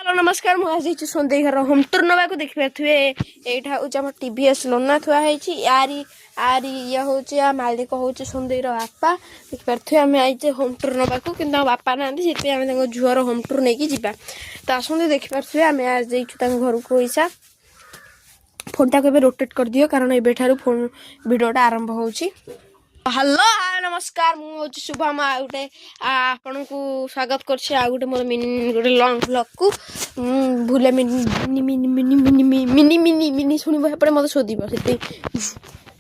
hello नमस्कार मुझे सुंदे घर होम टूर नवा को देखि पारे यहाँ हूँ आम टीवीएस लोना थुआई यारी आरी ये हूँ मालिक हूँ सुंदर बापा देखि पारे आम आईचे होम टूर नवा को कि बापा ना से झुआर होम टूर नहीं जावा तो आसते देखिपारे आम आज घर को पैसा फोन टाक रोटेट कर दियो कारण एबेठारू फोन भिडियोटा आरंभ हो हेलो हाय नमस्कार मुझे शुभम आ गोटे आपण को स्वागत कर मोर गोटे लंग ब्लॉग को भूले मिनी मिनी मिनी मिनी मिनी मिनी मिनी शुणव एपटे मत शोध से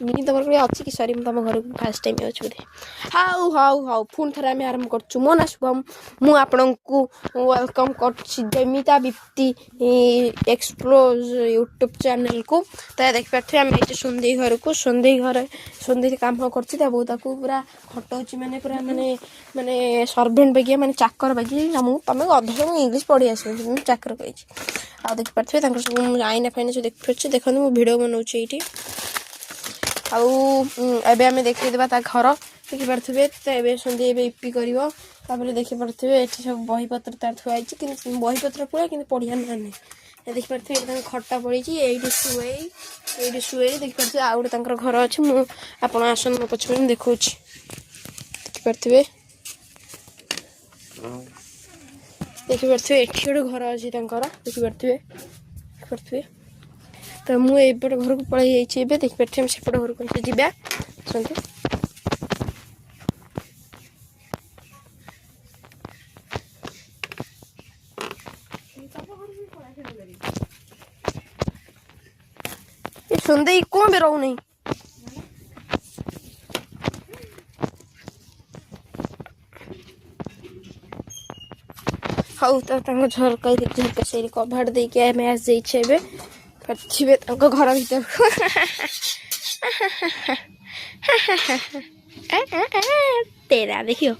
मिनी तुम कोई अच्छी कि सरी तुम घर को फास्ट टाइम अच्छे बोधे हाउ हाउ हाउ पुणी थे आम आरंभ कर मो ना शुभम मुझे को वेलकम करमिता बिप्ति एक्सप्लोर यूट्यूब चैनल को तो देखिए आम सुंदे घर को सुंदे काम कर पूरा खटाऊँ माने पूरा माने माने सर्भेन्ट बागिया माने चाकर बागिया तुम अध इंग्लीश पढ़ी आस चाकर कही आ देखिपारे सब आईना फाइना सब देखिए देखो मुझे भिड बनाऊँ ये आम देखीदेवा घर देखिपारे तो ये सुंदे इपी कर देखिपारे ये सब बहीपत्र तार थुआई कि बहीपत्र पूरा कि पढ़िया ना देखिपारे खटा पड़ी ये शुए देखिपारे आउ गोटे घर अच्छे मुझे आसन मो पछे देखा देखिपारे देखिपारे ये गोटे घर अच्छी देखिपारे तो मुझे घर को पलि जाइए देखिपारे हम सेपट घर को जावा आसते सुंदे कौन भी रहू नहीं हाउ तो झरका से कभाड़ देके मैच जाइए थे घर भर तेरा देखियो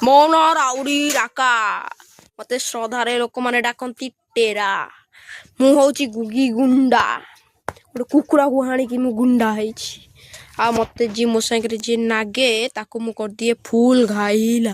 मो ना राउडी डाका मत श्रद्धार लोक मैंने डाकती टेरा मु हूँ गुगी गुंडा गोटे कुकुरा को हाणिकी मु गुंडा है मत जी मो सागर जी नागे ताको मु कर दिए फुल घाइला